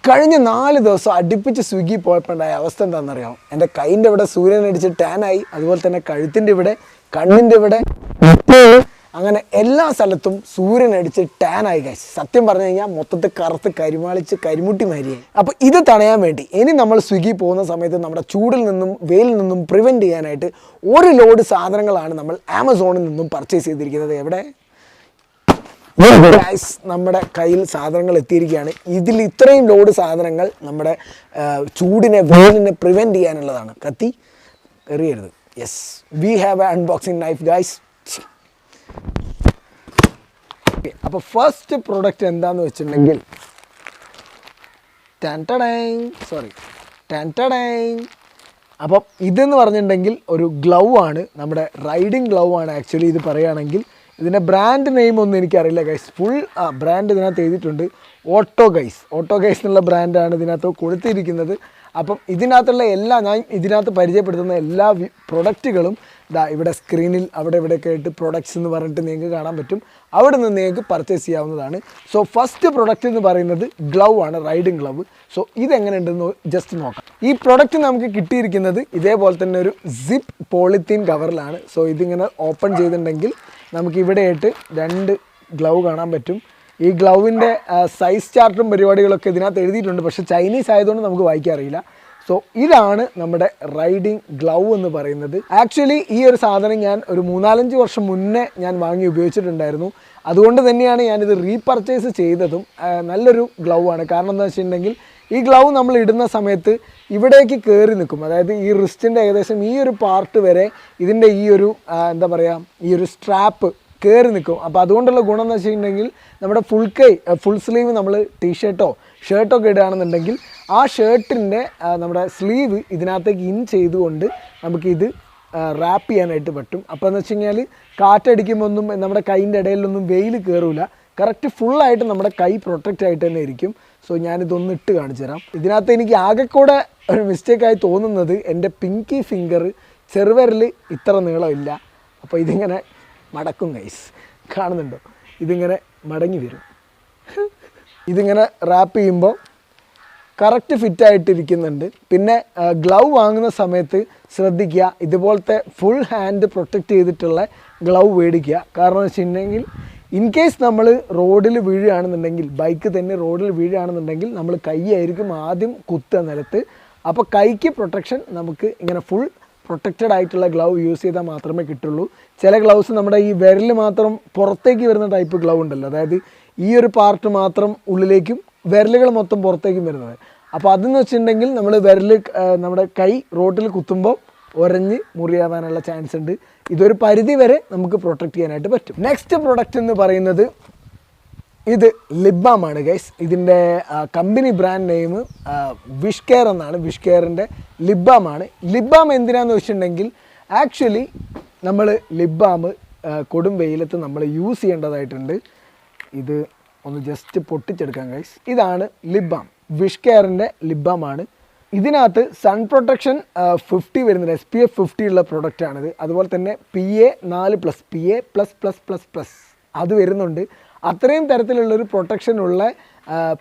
കഴിഞ്ഞ 4 ദിവസം അടുപ്പിച്ച് സ്വിഗ്ഗി പോയപ്പോൾ ഉണ്ടായ അവസ്ഥ എന്താണെന്നറിയാമോ? എൻ്റെ കൈൻ്റെ ഇവിടെ സൂര്യനടിച്ച് ടാനായി, അതുപോലെ തന്നെ കഴുത്തിൻ്റെ ഇവിടെ, കണ്ണിൻ്റെ ഇവിടെ, അങ്ങനെ എല്ലാ സ്ഥലത്തും സൂര്യനടിച്ച് ടാനായി ഗൈസ്. സത്യം പറഞ്ഞു കഴിഞ്ഞാൽ മൊത്തത്തിൽ കറുത്ത് കരിമാളിച്ച് കരിമുട്ടി മാരിയായി. അപ്പോൾ ഇത് തടയാൻ വേണ്ടി ഇനി നമ്മൾ സ്വിഗ്ഗി പോകുന്ന സമയത്ത് നമ്മുടെ ചൂടിൽ നിന്നും വെയിലിൽ നിന്നും പ്രിവെൻറ്റ് ചെയ്യാനായിട്ട് ഒരു ലോഡ് സാധനങ്ങളാണ് നമ്മൾ ആമസോണിൽ നിന്നും പർച്ചേസ് ചെയ്തിരിക്കുന്നത്. എവിടെ ഗൈസ്, നമ്മുടെ കയ്യിൽ സാധനങ്ങൾ എത്തിയിരിക്കുകയാണ്. ഇതിൽ ഇത്രയും ലോഡ് സാധനങ്ങൾ നമ്മുടെ ചൂടിനെ വെയിലിനെ പ്രിവെൻറ്റ് ചെയ്യാനുള്ളതാണ്. കത്തി എറിയരുത്. Yes, we have a unboxing knife guys. അപ്പോൾ ഫസ്റ്റ് പ്രൊഡക്റ്റ് എന്താണെന്ന് വെച്ചിട്ടുണ്ടെങ്കിൽ അപ്പം ഇതെന്ന് പറഞ്ഞിട്ടുണ്ടെങ്കിൽ ഒരു ഗ്ലൗ ആണ്, നമ്മുടെ റൈഡിങ് ഗ്ലൗ ആണ് ആക്ച്വലി. ഇത് പറയുകയാണെങ്കിൽ ഇതിൻ്റെ ബ്രാൻഡ് നെയിം ഒന്നും എനിക്കറിയില്ല ഗൈസ്. ഫുൾ ബ്രാൻഡ് ഇതിനകത്ത് എഴുതിയിട്ടുണ്ട്. ഓട്ടോ ഗൈസ് എന്നുള്ള ബ്രാൻഡാണ് ഇതിനകത്ത് കൊടുത്തിരിക്കുന്നത്. അപ്പം ഇതിനകത്തുള്ള ഞാൻ ഇതിനകത്ത് പരിചയപ്പെടുത്തുന്ന എല്ലാ പ്രൊഡക്റ്റുകളും ഇവിടെ സ്ക്രീനിൽ അവിടെ ഇവിടെയൊക്കെ ആയിട്ട് പ്രൊഡക്ട്സ് എന്ന് പറഞ്ഞിട്ട് നിങ്ങൾക്ക് കാണാൻ പറ്റും. അവിടെ നിന്ന് നിങ്ങൾക്ക് പർച്ചേസ് ചെയ്യാവുന്നതാണ്. സോ ഫസ്റ്റ് പ്രൊഡക്റ്റ് എന്ന് പറയുന്നത് ഗ്ലൗ ആണ്, റൈഡിങ് ഗ്ലൗ. സോ ഇതെങ്ങനെയുണ്ടെന്ന് ജസ്റ്റ് നോക്കാം. ഈ പ്രൊഡക്റ്റ് നമുക്ക് കിട്ടിയിരിക്കുന്നത് ഇതേപോലെ തന്നെ ഒരു സിപ്പ് പോളിത്തീൻ കവറിലാണ്. സോ ഇതിങ്ങനെ ഓപ്പൺ ചെയ്തിട്ടുണ്ടെങ്കിൽ നമുക്ക് ഇവിടെയായിട്ട് 2 ഗ്ലൗ കാണാൻ പറ്റും. ഈ ഗ്ലൗവിൻ്റെ സൈസ് ചാർട്ടും പരിപാടികളൊക്കെ ഇതിനകത്ത് എഴുതിയിട്ടുണ്ട്, പക്ഷേ ചൈനീസ് ആയതുകൊണ്ട് നമുക്ക് വായിക്കാൻ അറിയില്ല. സോ ഇതാണ് നമ്മുടെ റൈഡിങ് ഗ്ലൗ എന്ന് പറയുന്നത്. ആക്ച്വലി ഈ ഒരു സാധനം ഞാൻ ഒരു 3-4 വർഷം മുന്നേ ഞാൻ വാങ്ങി ഉപയോഗിച്ചിട്ടുണ്ടായിരുന്നു. അതുകൊണ്ട് തന്നെയാണ് ഞാനിത് റീപർച്ചേസ് ചെയ്തതും. നല്ലൊരു ഗ്ലൗ ആണ്. കാരണം എന്താ വെച്ചിട്ടുണ്ടെങ്കിൽ ഈ ഗ്ലൗ നമ്മൾ ഇടുന്ന സമയത്ത് ഇവിടേക്ക് കയറി നിൽക്കും. അതായത് ഈ റിസ്റ്റിൻ്റെ ഏകദേശം ഈ ഒരു പാർട്ട് വരെ ഇതിൻ്റെ ഈ ഒരു ഈ ഒരു സ്ട്രാപ്പ് കയറി നിൽക്കും. അപ്പോൾ അതുകൊണ്ടുള്ള ഗുണം എന്ന് വെച്ചിട്ടുണ്ടെങ്കിൽ നമ്മുടെ ഫുൾ സ്ലീവ് നമ്മൾ ടീഷർട്ടോ ഷർട്ടോ ഒക്കെ ഇടുകയാണെന്നുണ്ടെങ്കിൽ ആ ഷർട്ടിൻ്റെ നമ്മുടെ സ്ലീവ് ഇതിനകത്തേക്ക് ഇൻ ചെയ്തുകൊണ്ട് നമുക്കിത് റാപ്പ് ചെയ്യാനായിട്ട് പറ്റും. അപ്പോൾ എന്ന് വെച്ച് കഴിഞ്ഞാൽ കാറ്റടിക്കുമ്പോൾ ഒന്നും നമ്മുടെ കൈൻ്റെ ഇടയിലൊന്നും വെയിൽ കയറില്ല. കറക്റ്റ് ഫുള്ളായിട്ട് നമ്മുടെ കൈ പ്രൊട്ടക്റ്റ് ആയിട്ട് തന്നെ ഇരിക്കും. സോ ഞാനിതൊന്ന് ഇട്ട് കാണിച്ചു തരാം. ഇതിനകത്ത് എനിക്ക് ആകെക്കൂടെ ഒരു മിസ്റ്റേക്കായി തോന്നുന്നത് എൻ്റെ പിങ്കി ഫിംഗർ ചെറുവിരൽ ഇത്ര നീളമില്ല. അപ്പോൾ ഇതിങ്ങനെ മടക്കും ഗൈസ്, കാണുന്നുണ്ടോ? ഇതിങ്ങനെ മടങ്ങി വരും. ഇതിങ്ങനെ റാപ്പ് ചെയ്യുമ്പോൾ കറക്റ്റ് ഫിറ്റായിട്ടിരിക്കുന്നുണ്ട്. പിന്നെ ഗ്ലൗ വാങ്ങുന്ന സമയത്ത് ശ്രദ്ധിക്കുക, ഇതുപോലത്തെ ഫുൾ ഹാൻഡ് പ്രൊട്ടക്റ്റ് ചെയ്തിട്ടുള്ള ഗ്ലൗ മേടിക്കുക. കാരണം എന്ന് വെച്ചിട്ടുണ്ടെങ്കിൽ ഇൻ കേസ് നമ്മൾ റോഡിൽ വീഴുകയാണെന്നുണ്ടെങ്കിൽ, ബൈക്ക് തന്നെ റോഡിൽ വീഴുകയാണെന്നുണ്ടെങ്കിൽ നമ്മൾ കൈയായിരിക്കും ആദ്യം കുത്തുക നിലത്ത്. അപ്പോൾ കൈക്ക് പ്രൊട്ടക്ഷൻ നമുക്ക് ഇങ്ങനെ ഫുൾ പ്രൊട്ടക്റ്റഡ് ആയിട്ടുള്ള ഗ്ലൗ യൂസ് ചെയ്താൽ മാത്രമേ കിട്ടുള്ളൂ. ചില ഗ്ലൗസ് നമ്മുടെ ഈ വിരൽ മാത്രം പുറത്തേക്ക് വരുന്ന ടൈപ്പ് ഗ്ലൗ ഉണ്ടല്ലോ, അതായത് ഈ ഒരു പാർട്ട് മാത്രം ഉള്ളിലേക്കും വിരലുകൾ മൊത്തം പുറത്തേക്കും വരുന്നത്. അപ്പോൾ അതെന്ന് വെച്ചിട്ടുണ്ടെങ്കിൽ നമ്മൾ നമ്മുടെ കൈ റോട്ടിൽ കുത്തുമ്പോൾ ഉരഞ്ഞ് മുറിയാവാനുള്ള ചാൻസ് ഉണ്ട്. ഇതൊരു പരിധി വരെ നമുക്ക് പ്രൊട്ടക്റ്റ് ചെയ്യാനായിട്ട് പറ്റും. നെക്സ്റ്റ് പ്രൊഡക്റ്റ് എന്ന് പറയുന്നത് ഇത് ലിപ് ബാം ആണ് ഗൈസ്. ഇതിൻ്റെ company brand name wish care എന്നാണ്. വിഷ് കെയറിൻ്റെ ലിപ് ബാം ആണ്. ലിപ് ബാം എന്തിനാന്ന് വെച്ചിട്ടുണ്ടെങ്കിൽ ആക്ച്വലി നമ്മൾ ലിപ് ബാം കൊടും വെയിലത്ത് നമ്മൾ യൂസ് ചെയ്യേണ്ടതായിട്ടുണ്ട്. ഇത് ഒന്ന് ജസ്റ്റ് പൊട്ടിച്ചെടുക്കാം ഗൈസ്. ഇതാണ് ലിപ് ബാം, വിഷ് കെയറിൻ്റെ ലിപ് ബാം ആണ്. ഇതിനകത്ത് സൺ പ്രൊട്ടക്ഷൻ 50 വരുന്നുണ്ട്, SPF 50 ഉള്ള പ്രൊഡക്റ്റാണിത്. അതുപോലെ തന്നെ PA++, PA++++ അത് വരുന്നുണ്ട്. അത്രയും തരത്തിലുള്ളൊരു പ്രൊട്ടക്ഷനുള്ള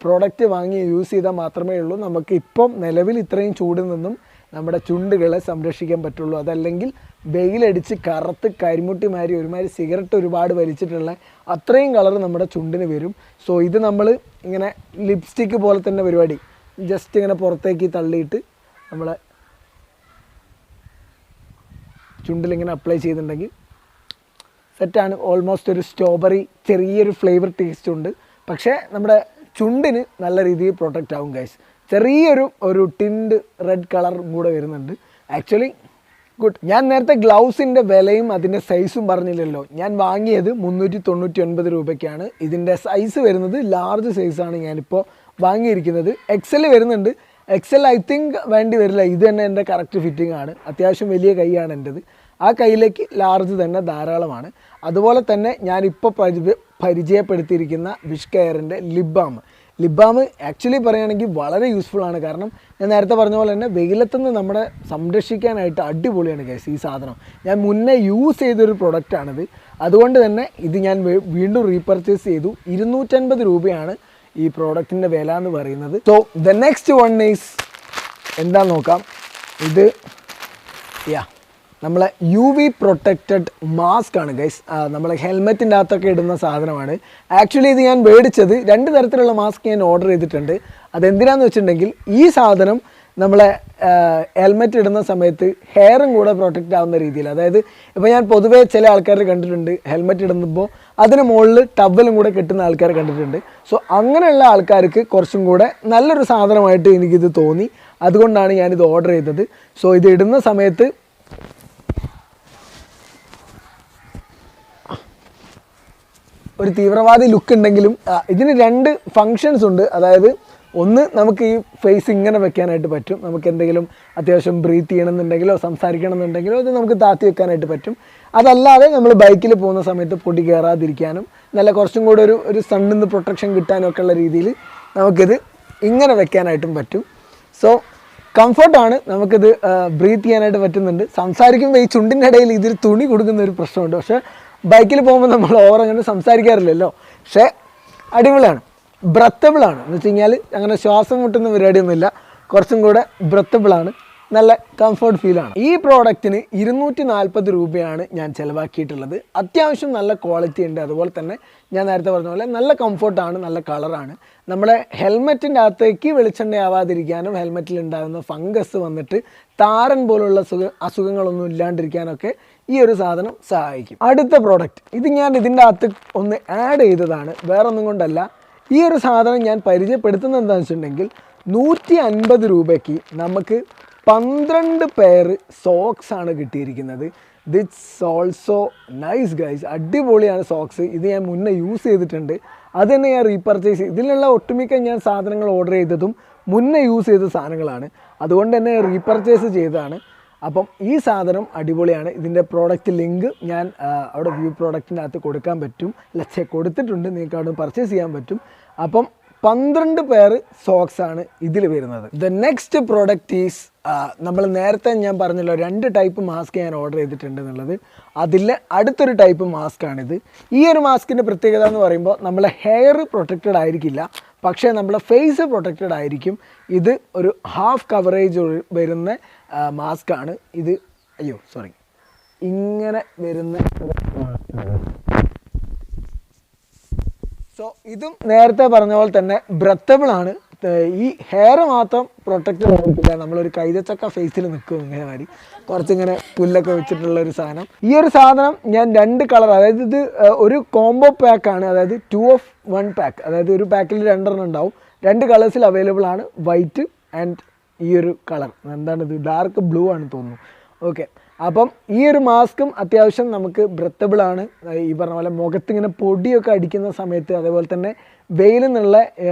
പ്രോഡക്റ്റ് വാങ്ങി യൂസ് ചെയ്താൽ മാത്രമേ ഉള്ളൂ നമുക്ക് ഇപ്പം നിലവിൽ ഇത്രയും ചൂടിൽ നിന്നും നമ്മുടെ ചുണ്ടുകളെ സംരക്ഷിക്കാൻ പറ്റുള്ളൂ. അതല്ലെങ്കിൽ വെയിലടിച്ച് കറുത്ത് കരിമുട്ടിമാരി ഒരുമാതിരി സിഗരറ്റ് ഒരുപാട് വലിച്ചിട്ടുള്ള അത്രയും കളർ നമ്മുടെ ചുണ്ടിന് വരും. സോ ഇത് നമ്മൾ ഇങ്ങനെ ലിപ്സ്റ്റിക്ക് പോലെ തന്നെ പരിപാടി, ജസ്റ്റ് ഇങ്ങനെ പുറത്തേക്ക് തള്ളിയിട്ട് നമ്മളെ ചുണ്ടിലിങ്ങനെ അപ്ലൈ ചെയ്തിട്ടുണ്ടെങ്കിൽ സെറ്റാണ്. ഓൾമോസ്റ്റ് ഒരു സ്ട്രോബെറി ചെറിയൊരു ഫ്ലേവർ ടേസ്റ്റ് ഉണ്ട്, പക്ഷേ നമ്മുടെ ചുണ്ടിന് നല്ല രീതിയിൽ പ്രൊട്ടക്റ്റ് ആവും ഗൈസ്. ചെറിയൊരു ടിൻഡ് റെഡ് കളറും കൂടെ വരുന്നുണ്ട്. Actually good. ഞാൻ നേരത്തെ ഗ്ലൗസിൻ്റെ വിലയും അതിൻ്റെ സൈസും പറഞ്ഞില്ലല്ലോ. ഞാൻ വാങ്ങിയത് 399 രൂപയ്ക്കാണ്. ഇതിൻ്റെ സൈസ് വരുന്നത് ലാർജ് സൈസാണ് ഞാനിപ്പോൾ വാങ്ങിയിരിക്കുന്നത്. XL വരുന്നുണ്ട്. XL ഐ തിങ്ക് വേണ്ടി വരില്ല. ഇത് തന്നെ എൻ്റെ കറക്റ്റ് ഫിറ്റിംഗ് ആണ്. അത്യാവശ്യം വലിയ കൈയാണ് എൻ്റെത്. ആ കൈയിലേക്ക് ലാർജ് തന്നെ ധാരാളമാണ്. അതുപോലെ തന്നെ ഞാനിപ്പോൾ പരിചയപ്പെടുത്തിയിരിക്കുന്ന വിഷ് കെയറിൻ്റെ ലിപ് ബാം ആക്ച്വലി പറയുകയാണെങ്കിൽ വളരെ യൂസ്ഫുൾ ആണ്. കാരണം ഞാൻ നേരത്തെ പറഞ്ഞ പോലെ തന്നെ വെയിലത്തുനിന്ന് നമ്മളെ സംരക്ഷിക്കാനായിട്ട് അടിപൊളിയാണ് ഗൈസ് ഈ സാധനം. ഞാൻ മുന്നേ യൂസ് ചെയ്തൊരു പ്രൊഡക്റ്റാണിത്. അതുകൊണ്ട് തന്നെ ഇത് ഞാൻ വീണ്ടും റീപർച്ചേസ് ചെയ്തു. 250 രൂപയാണ് ഈ പ്രോഡക്റ്റിൻ്റെ വില എന്ന് പറയുന്നത്. So the next one is എന്താന്ന് നോക്കാം. ഇത് നമ്മളെ UV പ്രൊട്ടക്റ്റഡ് മാസ്ക് ആണ് ഗൈസ്. നമ്മളെ ഹെൽമെറ്റിൻ്റെ അകത്തൊക്കെ ഇടുന്ന സാധനമാണ്. ആക്ച്വലി ഇത് ഞാൻ മേടിച്ചത് 2 തരത്തിലുള്ള മാസ്ക് ഞാൻ ഓർഡർ ചെയ്തിട്ടുണ്ട്. അതെന്തിനാന്ന് വെച്ചിട്ടുണ്ടെങ്കിൽ ഈ സാധനം നമ്മളെ ഹെൽമെറ്റ് ഇടുന്ന സമയത്ത് ഹെയറും കൂടെ പ്രൊട്ടക്റ്റ് ആവുന്ന രീതിയിൽ. അതായത് ഇപ്പോൾ ഞാൻ പൊതുവേ ചില ആൾക്കാർ കണ്ടിട്ടുണ്ട് ഹെൽമെറ്റ് ഇടുമ്പോൾ അതിന് മുകളിൽ ടവലും കൂടെ കെട്ടുന്ന ആൾക്കാർ കണ്ടിട്ടുണ്ട്. സോ അങ്ങനെയുള്ള ആൾക്കാർക്ക് കുറച്ചും കൂടെ നല്ലൊരു സാധനമായിട്ട് എനിക്കിത് തോന്നി. അതുകൊണ്ടാണ് ഞാനിത് ഓർഡർ ചെയ്തത്. സോ ഇത് ഇടുന്ന സമയത്ത് ഒരു തീവ്രവാദി ലുക്ക് ഉണ്ടെങ്കിലും ഇതിന് 2 ഫങ്ഷൻസ് ഉണ്ട്. അതായത് ഒന്ന്, നമുക്ക് ഈ ഫേസ് ഇങ്ങനെ വെക്കാനായിട്ട് പറ്റും. നമുക്ക് എന്തെങ്കിലും അത്യാവശ്യം ബ്രീത്ത് ചെയ്യണമെന്നുണ്ടെങ്കിലോ സംസാരിക്കണമെന്നുണ്ടെങ്കിലോ ഇത് നമുക്ക് താത്തി വെക്കാനായിട്ട് പറ്റും. അതല്ലാതെ നമ്മൾ ബൈക്കിൽ പോകുന്ന സമയത്ത് പൊടി കയറാതിരിക്കാനും നല്ല കുറച്ചും കൂടെ ഒരു സണ്ണിൽ നിന്ന് പ്രൊട്ടക്ഷൻ കിട്ടാനും ഒക്കെ ഉള്ള രീതിയിൽ നമുക്കിത് ഇങ്ങനെ വെക്കാനായിട്ടും പറ്റും. സോ കംഫർട്ടാണ്, നമുക്കിത് ബ്രീത്ത് ചെയ്യാനായിട്ട് പറ്റുന്നുണ്ട്. സംസാരിക്കുമ്പോൾ ഈ ചുണ്ടിൻ്റെ ഇടയിൽ ഇതിൽ തുണി കൊടുക്കുന്ന ഒരു പ്രശ്നമുണ്ട്. പക്ഷേ ബൈക്കിൽ പോകുമ്പോൾ നമ്മൾ ഓവർ അങ്ങനെ സംസാരിക്കാറില്ലല്ലോ. പക്ഷേ അടിപൊളിയാണ്, ബ്രത്തബിളാണ്. എന്ന് വെച്ച് കഴിഞ്ഞാൽ അങ്ങനെ ശ്വാസം മുട്ടുന്ന പരിപാടിയൊന്നുമില്ല. കുറച്ചും കൂടെ ബ്രത്തബിളാണ്, നല്ല കംഫർട്ട് ഫീലാണ്. ഈ പ്രോഡക്റ്റിന് 240 രൂപയാണ് ഞാൻ ചിലവാക്കിയിട്ടുള്ളത്. അത്യാവശ്യം നല്ല ക്വാളിറ്റി ഉണ്ട്. അതുപോലെ തന്നെ ഞാൻ നേരത്തെ പറഞ്ഞ പോലെ നല്ല കംഫർട്ടാണ്, നല്ല കളറാണ്. നമ്മുടെ ഹെൽമെറ്റിൻ്റെ അകത്തേക്ക് വെളിച്ചെണ്ണയാവാതിരിക്കാനും ഹെൽമെറ്റിൽ ഉണ്ടാകുന്ന ഫംഗസ് വന്നിട്ട് താരൻ പോലുള്ള അസുഖങ്ങളൊന്നും ഇല്ലാണ്ടിരിക്കാനൊക്കെ ഈ ഒരു സാധനം സഹായിക്കും. അടുത്ത പ്രോഡക്റ്റ്, ഇത് ഞാൻ ഇതിൻ്റെ അകത്ത് ഒന്ന് ആഡ് ചെയ്തതാണ്, വേറൊന്നും കൊണ്ടല്ല. ഈ ഒരു സാധനം ഞാൻ പരിചയപ്പെടുത്തുന്നത് എന്താണെന്ന് വെച്ചിട്ടുണ്ടെങ്കിൽ 150 രൂപയ്ക്ക് നമുക്ക് 12 പെയർ സോക്സ് ആണ് കിട്ടിയിരിക്കുന്നത്. ദിറ്റ്സ് ഓൾസോ നൈസ് ഗൈസ്, അടിപൊളിയാണ് സോക്സ്. ഇത് ഞാൻ മുന്നേ യൂസ് ചെയ്തിട്ടുണ്ട്. അത് തന്നെ ഞാൻ റീപർച്ചേസ് ഇതിലുള്ള ഒട്ടുമിക്ക ഞാൻ സാധനങ്ങൾ ഓർഡർ ചെയ്തതും മുന്നേ യൂസ് ചെയ്ത സാധനങ്ങളാണ്. അതുകൊണ്ട് തന്നെ റീപർച്ചേസ് ചെയ്തതാണ്. അപ്പം ഈ സാധനം അടിപൊളിയാണ്. ഇതിൻ്റെ പ്രോഡക്റ്റ് ലിങ്ക് ഞാൻ അവിടെ വ്യൂ പ്രോഡക്റ്റിൻ്റെ അകത്ത് കൊടുക്കാൻ പറ്റും, കൊടുത്തിട്ടുണ്ട്. നിങ്ങൾക്ക് അവിടെ പർച്ചേസ് ചെയ്യാൻ പറ്റും. അപ്പം 12 പെയർ സോക്സ് ആണ് ഇതിൽ വരുന്നത്. ദ നെക്സ്റ്റ് പ്രോഡക്റ്റ് ഈസ് നമ്മൾ നേരത്തെ ഞാൻ പറഞ്ഞല്ലോ 2 ടൈപ്പ് മാസ്ക് ഞാൻ ഓർഡർ ചെയ്തിട്ടുണ്ട് എന്നുള്ളത്. അതിൽ അടുത്തൊരു ടൈപ്പ് മാസ്ക് ആണിത്. ഈ ഒരു മാസ്കിൻ്റെ പ്രത്യേകത എന്ന് പറയുമ്പോൾ നമ്മളെ ഹെയർ പ്രൊട്ടക്റ്റഡ് ആയിരിക്കില്ല, പക്ഷേ നമ്മളെ ഫേസ് പ്രൊട്ടക്റ്റഡ് ആയിരിക്കും. ഇത് ഒരു ഹാഫ് കവറേജ് വരുന്ന മാസ്ക് ആണ് ഇത്. ഇങ്ങനെ വരുന്ന. സോ ഇതും നേരത്തെ പറഞ്ഞ പോലെ തന്നെ ബ്രത്തബിൾ ആണ്. ഈ ഹെയർ മാത്രം പ്രൊട്ടക്റ്റഡ് ആയിരിക്കില്ല. നമ്മളൊരു കൈതച്ചക്ക ഫേസിൽ നിൽക്കും ഇങ്ങനെ മാതിരി കുറച്ചിങ്ങനെ പുല്ലൊക്കെ വെച്ചിട്ടുള്ള ഒരു സാധനം. ഈ ഒരു സാധനം ഞാൻ 2 കളർ, അതായത് ഇത് ഒരു കോംബോ പാക്കാണ്. അതായത് 2 of 1 പാക്ക്. അതായത് ഒരു പാക്കിൽ 2 എണ്ണം ഉണ്ടാവും. 2 കളേഴ്സിൽ അവൈലബിൾ ആണ്, വൈറ്റ് ആൻഡ് ഈ ഒരു കളർ എന്താണിത്, ഡാർക്ക് ബ്ലൂ ആണ് തോന്നുന്നു. ഓക്കെ, അപ്പം ഈ ഒരു മാസ്കും അത്യാവശ്യം നമുക്ക് ബ്രത്തബിൾ ആണ്. ഈ പറഞ്ഞ പോലെ മുഖത്തിങ്ങനെ പൊടിയൊക്കെ അടിക്കുന്ന സമയത്ത്, അതേപോലെ തന്നെ വെയിലിൽ നിന്നുള്ള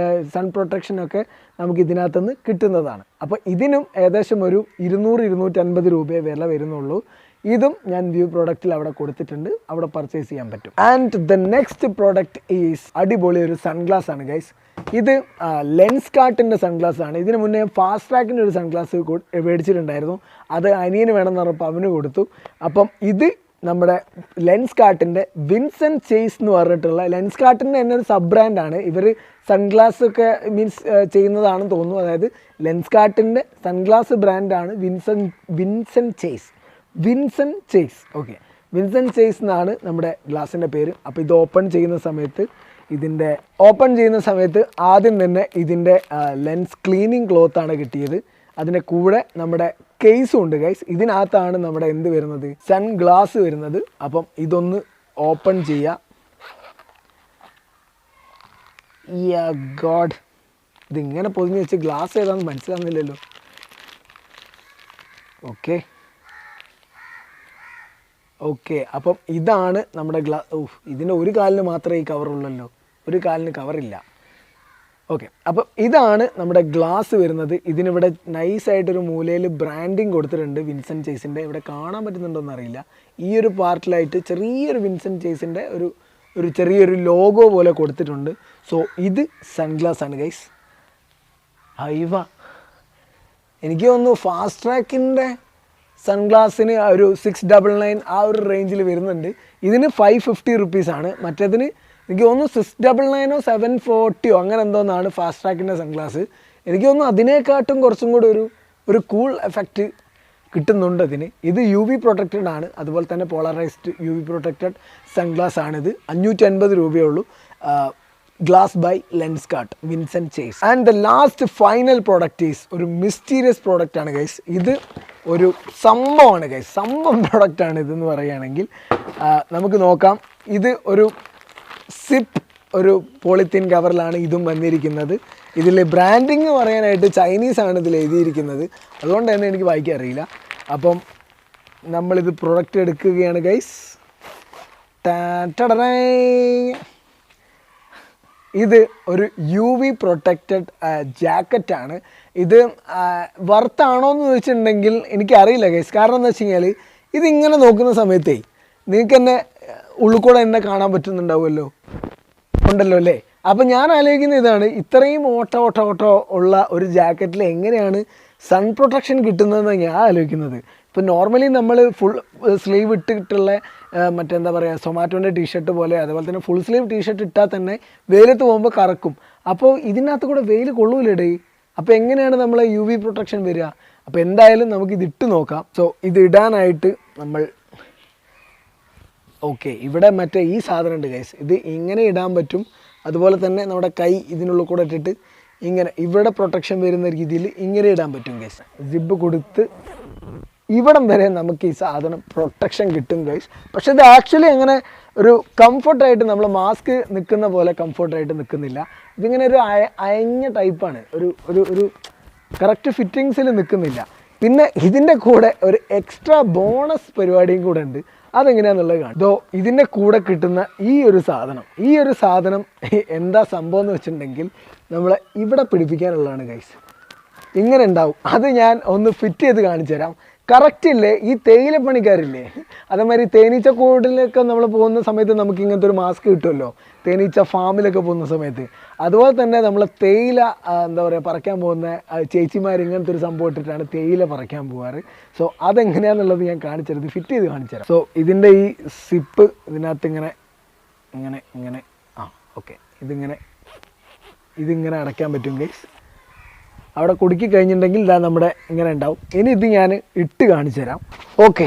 സൺ പ്രൊട്ടക്ഷനൊക്കെ നമുക്ക് ഇതിനകത്തുനിന്ന് കിട്ടുന്നതാണ്. അപ്പോൾ ഇതിനും ഏകദേശം ഒരു 200-250 രൂപയെ വില വരുന്നുള്ളൂ. ഇതും ഞാൻ വ്യൂ പ്രോഡക്റ്റിൽ അവിടെ കൊടുത്തിട്ടുണ്ട്, അവിടെ പർച്ചേസ് ചെയ്യാൻ പറ്റും. And the next product is അടിപൊളി ഒരു സൺഗ്ലാസ് ആണ് ഗൈസ്. ഇത് ലെൻസ്കാർട്ടിൻ്റെ സൺഗ്ലാസ് ആണ്. ഇതിന് മുന്നേ ഫാസ്റ്റ് ട്രാക്കിൻ്റെ ഒരു സൺഗ്ലാസ് മേടിച്ചിട്ടുണ്ടായിരുന്നു. അത് അനിയന് വേണമെന്ന് പറഞ്ഞപ്പോൾ അവന് കൊടുത്തു. അപ്പം ഇത് നമ്മുടെ ലെൻസ്കാർട്ടിൻ്റെ വിൻസെൻ്റ് ചേസ് എന്ന് പറഞ്ഞിട്ടുള്ള, ലെൻസ്കാർട്ടിൻ്റെ തന്നെ ഒരു സബ് ബ്രാൻഡാണ്. ഇവർ സൺഗ്ലാസ് ഒക്കെ ചെയ്യുന്നതാണെന്ന് തോന്നുന്നു. അതായത് ലെൻസ്കാർട്ടിൻ്റെ സൺഗ്ലാസ് ബ്രാൻഡാണ് Vincent chase. Okay, Vincent chase എന്നാണ് നമ്മുടെ ഗ്ലാസിൻ്റെ പേര്. അപ്പോൾ ഇത് ഓപ്പൺ ചെയ്യുന്ന സമയത്ത് ആദ്യം തന്നെ ഇതിൻ്റെ ലെൻസ് ക്ലീനിങ് ക്ലോത്താണ് കിട്ടിയത്. അതിൻ്റെ കൂടെ നമ്മുടെ കേസും ഉണ്ട് ഗൈസ്. ഇതിനകത്താണ് നമ്മുടെ എന്ത് വരുന്നത്, സൺ ഗ്ലാസ് വരുന്നത്. അപ്പം ഇതൊന്ന് ഓപ്പൺ ചെയ്യാം. ഗോഡ്, ഇതിങ്ങനെ പൊതിഞ്ഞ് വെച്ച് ഗ്ലാസ് ഏതാണെന്ന് മനസ്സിലാവുന്നില്ലല്ലോ. ഓക്കെ, അപ്പം ഇതാണ് നമ്മുടെ ഇതിൻ്റെ ഒരു കാലിന് മാത്രമേ ഈ കവറുള്ളല്ലോ, ഒരു കാലിന് കവറില്ല. ഓക്കെ, അപ്പം ഇതാണ് നമ്മുടെ ഗ്ലാസ് വരുന്നത്. ഇതിനിവിടെ നൈസായിട്ടൊരു മൂലയിൽ ബ്രാൻഡിങ് കൊടുത്തിട്ടുണ്ട് വിൻസെൻ്റ് ചേസിൻ്റെ. ഇവിടെ കാണാൻ പറ്റുന്നുണ്ടോയെന്ന് അറിയില്ല. ഈ ഒരു പാർട്ടിലായിട്ട് ചെറിയൊരു വിൻസെൻ്റ് ചേസിൻ്റെ ഒരു ചെറിയൊരു ലോഗോ പോലെ കൊടുത്തിട്ടുണ്ട്. സോ ഇത് സൺഗ്ലാസ് ആണ് ഗൈസ്. എനിക്ക് തോന്നുന്നു ഫാസ്റ്റ് ട്രാക്കിൻ്റെ സൺഗ്ലാസിന് ഒരു 699 ആ ഒരു റേഞ്ചിൽ വരുന്നുണ്ട്. ഇതിന് 550 റുപ്പീസാണ്. മറ്റേതിന് എനിക്ക് തോന്നുന്നു 699 740 അങ്ങനെ എന്തോന്നാണ് ഫാസ്റ്റ് ട്രാക്കിൻ്റെ സൺഗ്ലാസ്. എനിക്ക് തോന്നുന്നു അതിനേക്കാട്ടും കുറച്ചും കൂടി ഒരു കൂൾ എഫക്റ്റ് കിട്ടുന്നുണ്ട് അതിന്. ഇത് UV പ്രൊട്ടക്റ്റഡ് ആണ്, അതുപോലെ തന്നെ പോളറൈസ്ഡ് UV പ്രൊട്ടക്റ്റഡ് സൺഗ്ലാസ് ആണിത്. 550 രൂപയേ ഉള്ളൂ. Glass by Lenskart, Vincent Chase. And the last final product is ഒരു മിസ്റ്റീരിയസ് പ്രോഡക്റ്റ് ആണ് ഗൈസ്. ഇത് ഒരു സംഭവമാണ് ഗൈസ്, സംഭവം പ്രോഡക്റ്റാണ് ഇതെന്ന് പറയുകയാണെങ്കിൽ. നമുക്ക് നോക്കാം. ഇത് ഒരു സിപ്പ് ഒരു പോളിത്തീൻ കവറിലാണ് ഇതും വന്നിരിക്കുന്നത്. ഇതിൽ ബ്രാൻഡിങ് പറയാനായിട്ട് ചൈനീസാണ് ഇതിൽ എഴുതിയിരിക്കുന്നത്, അതുകൊണ്ട് തന്നെ എനിക്ക് വായിക്കാൻ അറിയില്ല. അപ്പം നമ്മളിത് പ്രൊഡക്റ്റ് എടുക്കുകയാണ് ഗൈസ്. ഇത് ഒരു UV പ്രൊട്ടക്റ്റഡ് ജാക്കറ്റാണ്. ഇത് വർത്താണോ എന്ന് ചോദിച്ചിട്ടുണ്ടെങ്കിൽ എനിക്കറിയില്ല ഗൈസ്. കാരണം എന്താ വെച്ച് കഴിഞ്ഞാൽ ഇതിങ്ങനെ നോക്കുന്ന സമയത്തേ നിങ്ങൾക്ക് തന്നെ ഉള്ളിൽ കൂടെ എന്നെ കാണാൻ പറ്റുന്നുണ്ടാവുമല്ലോ, ഉണ്ടല്ലോ അല്ലേ? അപ്പം ഞാൻ ആലോചിക്കുന്ന ഇതാണ്, ഇത്രയും ഓട്ടോ ഉള്ള ഒരു ജാക്കറ്റിൽ എങ്ങനെയാണ് സൺ പ്രൊട്ടക്ഷൻ കിട്ടുന്നതെന്ന് ഞാൻ ആലോചിക്കുന്നത്. ഇപ്പോൾ നോർമലി നമ്മൾ ഫുൾ സ്ലീവ് ഇട്ടിട്ടുള്ള മറ്റെന്താ പറയുക സൊമാറ്റോൻ്റെ ടീഷർട്ട് പോലെ, അതുപോലെ തന്നെ ഫുൾ സ്ലീവ് ടീഷർട്ട് ഇട്ടാൽ തന്നെ വെയിലത്ത് പോകുമ്പോൾ കറക്കും. അപ്പോൾ ഇതിനകത്ത് കൂടെ വെയിൽ കൊള്ളൂലേ? അപ്പോൾ എങ്ങനെയാണ് നമ്മളെ UV പ്രൊട്ടക്ഷൻ വരിക? അപ്പോൾ എന്തായാലും നമുക്കിത് ഇട്ട് നോക്കാം. സോ ഇത് ഇടാനായിട്ട് നമ്മൾ ഓക്കെ, ഇവിടെ മറ്റേ ഈ സാധനം ഉണ്ട് ഗൈസ്. ഇത് ഇങ്ങനെ ഇടാൻ പറ്റും, അതുപോലെ തന്നെ നമ്മുടെ കൈ ഇതിനുള്ളിൽ കൂടെ ഇട്ടിട്ട് ഇങ്ങനെ ഇവിടെ പ്രൊട്ടക്ഷൻ വരുന്ന രീതിയിൽ ഇങ്ങനെ ഇടാൻ പറ്റും ഗൈസ്. സിബ് കൊടുത്ത് ഇവിടം വരെ നമുക്ക് ഈ സാധനം പ്രൊട്ടക്ഷൻ കിട്ടും ഗൈസ്. പക്ഷെ ഇത് ആക്ച്വലി അങ്ങനെ ഒരു കംഫർട്ടായിട്ട് നമ്മൾ മാസ്ക് നിൽക്കുന്ന പോലെ കംഫർട്ടായിട്ട് നിൽക്കുന്നില്ല. ഇതിങ്ങനെ ഒരു അയഞ്ഞ ടൈപ്പാണ്, ഒരു കറക്റ്റ് ഫിറ്റിങ്സിൽ നിൽക്കുന്നില്ല. പിന്നെ ഇതിൻ്റെ കൂടെ ഒരു എക്സ്ട്രാ ബോണസ് പരിപാടിയും കൂടെ ഉണ്ട്. അതെങ്ങനെയാണെന്നുള്ളത് കാണും. ദോ ഇതിൻ്റെ കൂടെ കിട്ടുന്ന ഈ ഒരു സാധനം എന്താ സംഭവം എന്ന് വെച്ചിട്ടുണ്ടെങ്കിൽ നമ്മൾ ഇവിടെ പിടിപ്പിക്കാനുള്ളതാണ് ഗൈസ്. ഇങ്ങനെ ഉണ്ടാവും. അത് ഞാൻ ഒന്ന് ഫിറ്റ് ചെയ്ത് കാണിച്ചു തരാം. കറക്റ്റ് ഇല്ലേ? ഈ തേയില പണിക്കാരില്ലേ, അതേമാതിരി തേനീച്ച കൂടിലൊക്കെ നമ്മൾ പോകുന്ന സമയത്ത് നമുക്ക് ഇങ്ങനത്തെ ഒരു മാസ്ക് കിട്ടുമല്ലോ, തേനീച്ച ഫാമിലൊക്കെ പോകുന്ന സമയത്ത്. അതുപോലെ തന്നെ നമ്മൾ തേയില എന്താ പറയുക പറിക്കാൻ പോകുന്ന ചേച്ചിമാർ ഇങ്ങനത്തെ ഒരു സംഭവം ഇട്ടിട്ടാണ് തേയില പറിക്കാൻ പോകാറ്. സോ അതെങ്ങനെയാണെന്നുള്ളത് ഞാൻ കാണിച്ചത്, ഫിറ്റ് ചെയ്ത് കാണിച്ചു തരാം. സോ ഇതിൻ്റെ ഈ സിപ്പ് ഇതിനകത്ത് ഇങ്ങനെ ഓക്കെ, ഇതിങ്ങനെ അടയ്ക്കാൻ പറ്റും ഗൈസ്. അവിടെ കുടുക്കി കഴിഞ്ഞിട്ടുണ്ടെങ്കിൽ ഇതാ നമ്മുടെ ഇങ്ങനെ ഉണ്ടാവും. ഇനി ഇത് ഞാൻ ഇട്ട് കാണിച്ചു തരാം. ഓക്കെ,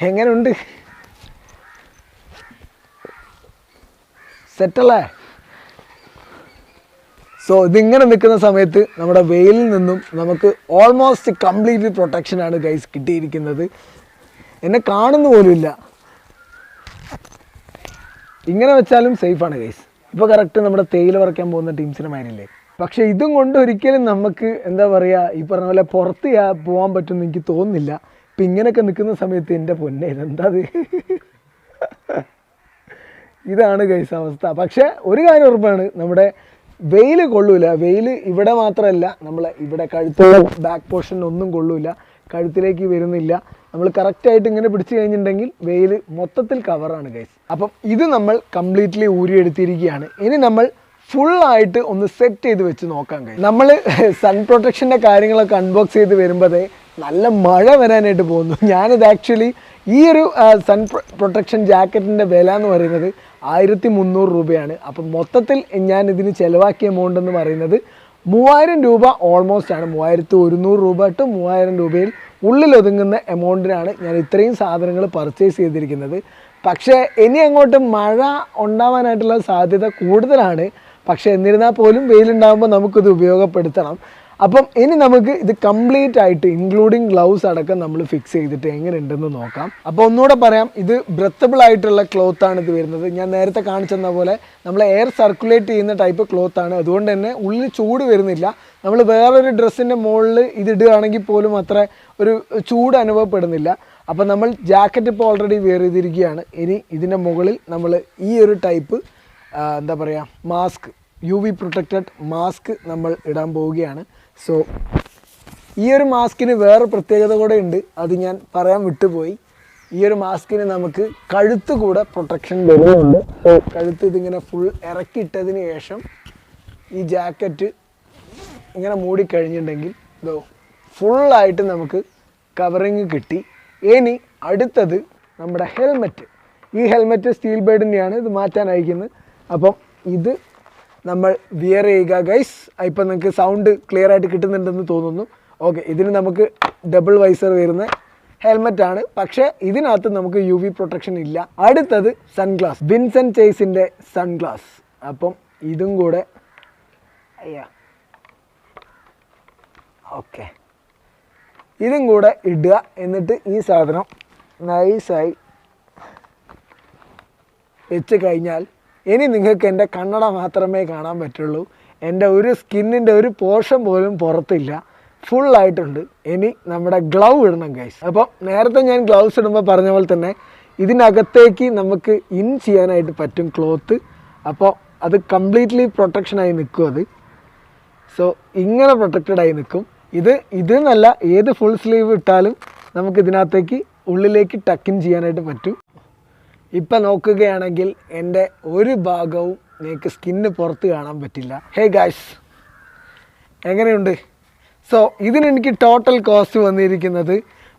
എങ്ങനെയുണ്ട്? സെറ്റല്ലേ? സോ ഇതിങ്ങനെ നിൽക്കുന്ന സമയത്ത് നമ്മുടെ വെയിലിൽ നിന്നും നമുക്ക് ഓൾമോസ്റ്റ് കംപ്ലീറ്റ്ലി പ്രൊട്ടക്ഷനാണ് ഗൈസ് കിട്ടിയിരിക്കുന്നത്. എന്നെ കാണുന്ന പോലുമില്ല. ഇങ്ങനെ വെച്ചാലും സേഫാണ് ഗൈസ്. ഇപ്പോൾ കറക്റ്റ് നമ്മുടെ തേയില പറിക്കാൻ പോകുന്ന ടീംസിന് മാരില്ലേ. പക്ഷേ ഇതും കൊണ്ട് ഒരിക്കലും നമുക്ക് എന്താ പറയുക ഈ പറഞ്ഞ പോലെ പുറത്ത് പോകാൻ പറ്റുമെന്ന് എനിക്ക് തോന്നുന്നില്ല. ഇപ്പം ഇങ്ങനെയൊക്കെ നിൽക്കുന്ന സമയത്ത് എൻ്റെ പൊന്നെ ഇതെന്താ ഇതാണ് ഗൈസ് അവസ്ഥ. പക്ഷേ ഒരു കാര്യം ഉറപ്പാണ്, നമ്മുടെ വെയിൽ കൊള്ളൂല. വെയിൽ ഇവിടെ മാത്രമല്ല, നമ്മൾ ഇവിടെ കഴുത്തുള്ള ബാക്ക് പോർഷനൊന്നും കൊള്ളൂല, കഴുത്തിലേക്ക് വരുന്നില്ല. നമ്മൾ കറക്റ്റായിട്ട് ഇങ്ങനെ പിടിച്ചു കഴിഞ്ഞിട്ടുണ്ടെങ്കിൽ വെയിൽ മൊത്തത്തിൽ കവറാണ് ഗൈസ്. അപ്പം ഇത് നമ്മൾ കംപ്ലീറ്റ്ലി ഊരിയെടുത്തിരിക്കുകയാണ്. ഇനി നമ്മൾ ഫുള്ളായിട്ട് ഒന്ന് സെറ്റ് ചെയ്ത് വെച്ച് നോക്കാം ഗൈസ്. നമ്മൾ സൺ പ്രൊട്ടക്ഷൻ്റെ കാര്യങ്ങളൊക്കെ അൺബോക്സ് ചെയ്ത് വരുമ്പോഴേ നല്ല മഴ വരാനായിട്ട് പോകുന്നു. ഞാനിത് ആക്ച്വലി ഈ ഒരു സൺ പ്രൊട്ടക്ഷൻ ജാക്കറ്റിൻ്റെ വില എന്ന് പറയുന്നത് 1300 രൂപയാണ്. അപ്പം മൊത്തത്തിൽ ഞാൻ ഇതിന് ചിലവാക്കിയ എമൗണ്ട് എന്ന് പറയുന്നത് 3000 രൂപ ഓൾമോസ്റ്റ് ആണ്. 3100 രൂപ ടു 3000 രൂപയിൽ ഉള്ളിലൊതുങ്ങുന്ന എമൗണ്ടിനാണ് ഞാൻ ഇത്രയും സാധനങ്ങൾ പർച്ചേസ് ചെയ്തിരിക്കുന്നത്. പക്ഷേ ഇനി അങ്ങോട്ട് മഴ ഉണ്ടാവാനായിട്ടുള്ള സാധ്യത കൂടുതലാണ്. പക്ഷേ എന്നിരുന്നാൽ പോലും വെയിലുണ്ടാകുമ്പോൾ നമുക്കിത് ഉപയോഗപ്പെടുത്തണം. അപ്പം ഇനി നമുക്ക് ഇത് കംപ്ലീറ്റ് ആയിട്ട് ഇൻക്ലൂഡിങ് ഗ്ലൗസ് അടക്കം നമ്മൾ ഫിക്സ് ചെയ്തിട്ട് എങ്ങനെ ഉണ്ടെന്ന് നോക്കാം. അപ്പോൾ ഒന്നുകൂടെ പറയാം, ഇത് ബ്രെത്തബിൾ ആയിട്ടുള്ള ക്ലോത്താണ് ഇത് വരുന്നത്. ഞാൻ നേരത്തെ കാണിച്ചെന്ന പോലെ നമ്മൾ എയർ സർക്കുലേറ്റ് ചെയ്യുന്ന ടൈപ്പ് ക്ലോത്താണ്. അതുകൊണ്ട് തന്നെ ഉള്ളിൽ ചൂട് വരുന്നില്ല. നമ്മൾ വേറൊരു ഡ്രസ്സിൻ്റെ മുകളിൽ ഇതിടുകയാണെങ്കിൽ പോലും അത്ര ഒരു ചൂട് അനുഭവപ്പെടുന്നില്ല. അപ്പോൾ നമ്മൾ ജാക്കറ്റ് ഇപ്പോൾ ഓൾറെഡി വെയർ ചെയ്തിരിക്കുകയാണ്. ഇനി ഇതിൻ്റെ മുകളിൽ നമ്മൾ ഈ ഒരു ടൈപ്പ് എന്താ പറയുക മാസ്ക്, UV പ്രൊട്ടക്റ്റഡ് മാസ്ക് നമ്മൾ ഇടാൻ പോവുകയാണ്. സോ ഈ ഒരു മാസ്കിന് വേറെ പ്രത്യേകത കൂടെ ഉണ്ട്, അത് ഞാൻ പറയാൻ വിട്ടുപോയി. ഈ ഒരു മാസ്കിന് നമുക്ക് കഴുത്ത് കൂടെ പ്രൊട്ടക്ഷൻ വരുന്നുണ്ട്. സോ കഴുത്ത് ഇതിങ്ങനെ ഫുൾ ഇറക്കിയിട്ടതിന് ശേഷം ഈ ജാക്കറ്റ് ഇങ്ങനെ മൂടിക്കഴിഞ്ഞിട്ടുണ്ടെങ്കിൽ ഇതോ ഫുള്ളായിട്ട് നമുക്ക് കവറിങ് കിട്ടി. ഇനി അടുത്തത് നമ്മുടെ ഹെൽമെറ്റ്. ഈ ഹെൽമെറ്റ് സ്റ്റീൽ ബേഡിൻ്റെയാണ്, ഇത് മാറ്റാൻ അയക്കുന്നത്. അപ്പം ഇത് നമ്മൾ വിയർ ചെയ്യുക ഗൈസ്. ഇപ്പം നിങ്ങൾക്ക് സൗണ്ട് ക്ലിയർ ആയിട്ട് കിട്ടുന്നുണ്ടെന്ന് തോന്നുന്നു. ഓക്കെ, ഇതിന് നമുക്ക് ഡബിൾ വൈസർ വരുന്ന ഹെൽമെറ്റാണ്, പക്ഷേ ഇതിനകത്ത് നമുക്ക് UV പ്രൊട്ടക്ഷൻ ഇല്ല. അടുത്തത് സൺഗ്ലാസ്, വിൻസെൻ്റ് ചേസിൻ്റെ സൺഗ്ലാസ്. അപ്പം ഇതും കൂടെ ഓക്കെ, ഇതും കൂടെ ഇടുക. എന്നിട്ട് ഈ സാധനം നൈസായി വെച്ച് കഴിഞ്ഞാൽ ഇനി നിങ്ങൾക്ക് എൻ്റെ കണ്ണട മാത്രമേ കാണാൻ പറ്റുള്ളൂ. എൻ്റെ ഒരു സ്കിന്നിൻ്റെ ഒരു പോർഷൻ പോലും പുറത്തില്ല, ഫുള്ളായിട്ടുണ്ട്. ഇനി നമ്മുടെ ഗ്ലൗ ഇടണം ഗൈസ്. അപ്പം നേരത്തെ ഞാൻ ഗ്ലൗസ് ഇടുമ്പോൾ പറഞ്ഞ പോലെ തന്നെ ഇതിനകത്തേക്ക് നമുക്ക് ഇൻ ചെയ്യാനായിട്ട് പറ്റും ക്ലോത്ത്. അപ്പോൾ അത് കംപ്ലീറ്റ്ലി പ്രൊട്ടക്ഷനായി നിൽക്കും. അത് സോ ഇങ്ങനെ പ്രൊട്ടക്റ്റഡായി നിൽക്കും. ഇതെന്നല്ല, ഏത് ഫുൾ സ്ലീവ് ഇട്ടാലും നമുക്ക് ഇതിനകത്തേക്ക് ഉള്ളിലേക്ക് ടക്കിൻ ചെയ്യാനായിട്ട് പറ്റും. ഇപ്പം നോക്കുകയാണെങ്കിൽ എൻ്റെ ഒരു ഭാഗവും നിങ്ങൾക്ക് സ്കിന്ന് പുറത്ത് കാണാൻ പറ്റില്ല. ഹേ ഗൈസ്, എങ്ങനെയുണ്ട്? സോ ഇതിനെനിക്ക് ടോട്ടൽ കോസ്റ്റ് വന്നിരിക്കുന്നത്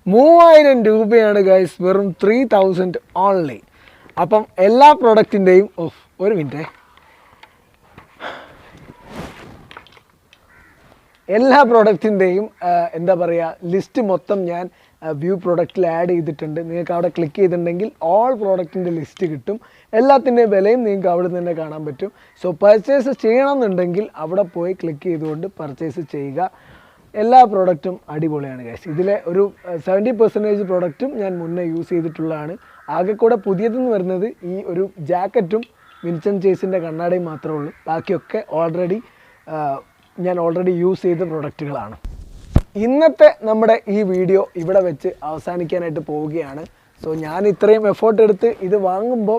3000 രൂപയാണ് ഗൈസ്, വെറും 3000 ഓൺലി. അപ്പം എല്ലാ പ്രോഡക്റ്റിൻ്റെയും ഒരു മിനിറ്റ്, എല്ലാ പ്രോഡക്റ്റിൻ്റെയും എന്താ പറയുക, ലിസ്റ്റ് മൊത്തം ഞാൻ വ്യൂ പ്രോഡക്റ്റിൽ ആഡ് ചെയ്തിട്ടുണ്ട്. നിങ്ങൾക്ക് അവിടെ ക്ലിക്ക് ചെയ്തിട്ടുണ്ടെങ്കിൽ ഓൾ പ്രോഡക്റ്റിൻ്റെ ലിസ്റ്റ് കിട്ടും. എല്ലാത്തിൻ്റെയും വിലയും നിങ്ങൾക്ക് അവിടെ നിന്ന് തന്നെ കാണാൻ പറ്റും. സോ പർച്ചേസ് ചെയ്യണമെന്നുണ്ടെങ്കിൽ അവിടെ പോയി ക്ലിക്ക് ചെയ്തുകൊണ്ട് പർച്ചേസ് ചെയ്യുക. എല്ലാ പ്രോഡക്റ്റും അടിപൊളിയാണ് ഗൈസ്. ഇതിലെ ഒരു 70% പ്രോഡക്റ്റും ഞാൻ മുന്നേ യൂസ് ചെയ്തിട്ടുള്ളതാണ്. ആകെ കൂടെ പുതിയതെന്ന് വരുന്നത് ഈ ഒരു ജാക്കറ്റും വിൻസെൻ്റ് ചേസിൻ്റെ കണ്ണാടയും മാത്രമേ ഉള്ളൂ. ബാക്കിയൊക്കെ ഞാൻ ഓൾറെഡി യൂസ് ചെയ്ത പ്രോഡക്റ്റുകളാണ്. ഇന്നത്തെ നമ്മുടെ ഈ വീഡിയോ ഇവിടെ വെച്ച് അവസാനിക്കാനായിട്ട് പോവുകയാണ്. സോ ഞാൻ ഇത്രയും എഫേർട്ട് എടുത്ത് ഇത് വാങ്ങുമ്പോൾ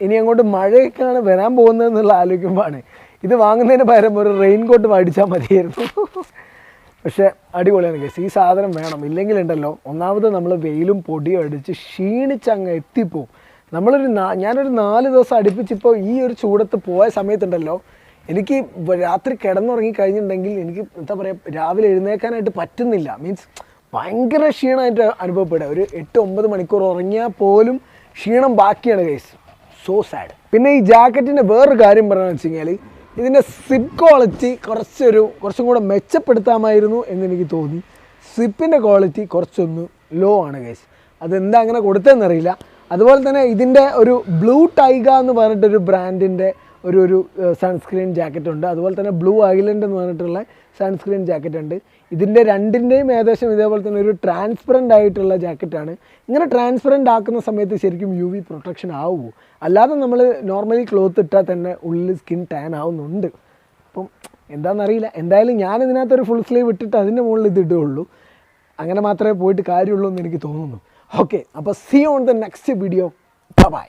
ഇനി അങ്ങോട്ട് മഴയൊക്കെയാണ് വരാൻ പോകുന്നതെന്നുള്ള ആലോചിക്കുമ്പോഴാണ് ഇത് വാങ്ങുന്നതിന് പകരം ഒരു റെയിൻ കോട്ട് മേടിച്ചാൽ മതിയായിരുന്നു. പക്ഷേ അടിപൊളിയാണ് ഗൈസ്, ഈ സാധനം വേണം. ഇല്ലെങ്കിലുണ്ടല്ലോ, ഒന്നാമത് നമ്മൾ വെയിലും പൊടിയും അടിച്ച് ക്ഷീണിച്ചങ്ങ് എത്തിപ്പോവും. ഞാനൊരു 4 ദിവസം അടുപ്പിച്ചിപ്പോൾ ഈ ഒരു ചൂടത്ത് പോയ സമയത്തുണ്ടല്ലോ, എനിക്ക് രാത്രി കിടന്നുറങ്ങി കഴിഞ്ഞിട്ടുണ്ടെങ്കിൽ എനിക്ക് എന്താ പറയുക, രാവിലെ എഴുന്നേൽക്കാനായിട്ട് പറ്റുന്നില്ല. മീൻസ് ഭയങ്കര ക്ഷീണമായിട്ട് അനുഭവപ്പെടുക. ഒരു 8-9 മണിക്കൂർ ഉറങ്ങിയാൽ പോലും ക്ഷീണം ബാക്കിയാണ് ഗൈസ്. So sad. പിന്നെ ഈ ജാക്കറ്റിൻ്റെ വേറൊരു കാര്യം പറയുകയെന്ന് വെച്ച് കഴിഞ്ഞാൽ, ഇതിൻ്റെ സിപ്പ് ക്വാളിറ്റി കുറച്ചും കൂടെ മെച്ചപ്പെടുത്താമായിരുന്നു എന്നെനിക്ക് തോന്നി. സിപ്പിൻ്റെ ക്വാളിറ്റി കുറച്ചൊന്ന് ലോ ആണ് ഗൈസ്. അതെന്താ അങ്ങനെ കൊടുത്തതെന്നറിയില്ല. അതുപോലെ തന്നെ ഇതിൻ്റെ ഒരു ബ്ലൂ ടൈഗ എന്ന് പറഞ്ഞിട്ടൊരു ബ്രാൻഡിൻ്റെ ഒരു സൺസ്ക്രീൻ ജാക്കറ്റ് ഉണ്ട്. അതുപോലെ തന്നെ ബ്ലൂ ഐലൻഡ് എന്ന് പറഞ്ഞിട്ടുള്ള സൺസ്ക്രീൻ ജാക്കറ്റ് ഉണ്ട്. ഇതിൻ്റെ രണ്ടിൻ്റെയും ഏകദേശം ഇതേപോലെ തന്നെ ഒരു ട്രാൻസ്പെറൻ്റ് ആയിട്ടുള്ള ജാക്കറ്റാണ്. ഇങ്ങനെ ട്രാൻസ്പെറൻ്റ് ആക്കുന്ന സമയത്ത് ശരിക്കും UV പ്രൊട്ടക്ഷൻ ആവുമോ? അല്ലാതെ നമ്മൾ നോർമലി ക്ലോത്ത് ഇട്ടാൽ തന്നെ ഉള്ളിൽ സ്കിൻ ടാൻ ആവുന്നുണ്ട്. അപ്പം എന്താണെന്നറിയില്ല. എന്തായാലും ഞാൻ ഇതിനകത്തൊരു ഫുൾ സ്ലീവ് ഇട്ടിട്ട് അതിൻ്റെ മുകളിൽ ഇത് ഇടുകയുള്ളൂ. അങ്ങനെ മാത്രമേ പോയിട്ട് കാര്യമുള്ളൂ എന്ന് എനിക്ക് തോന്നുന്നു. ഓക്കെ, അപ്പോൾ see on the next video. By.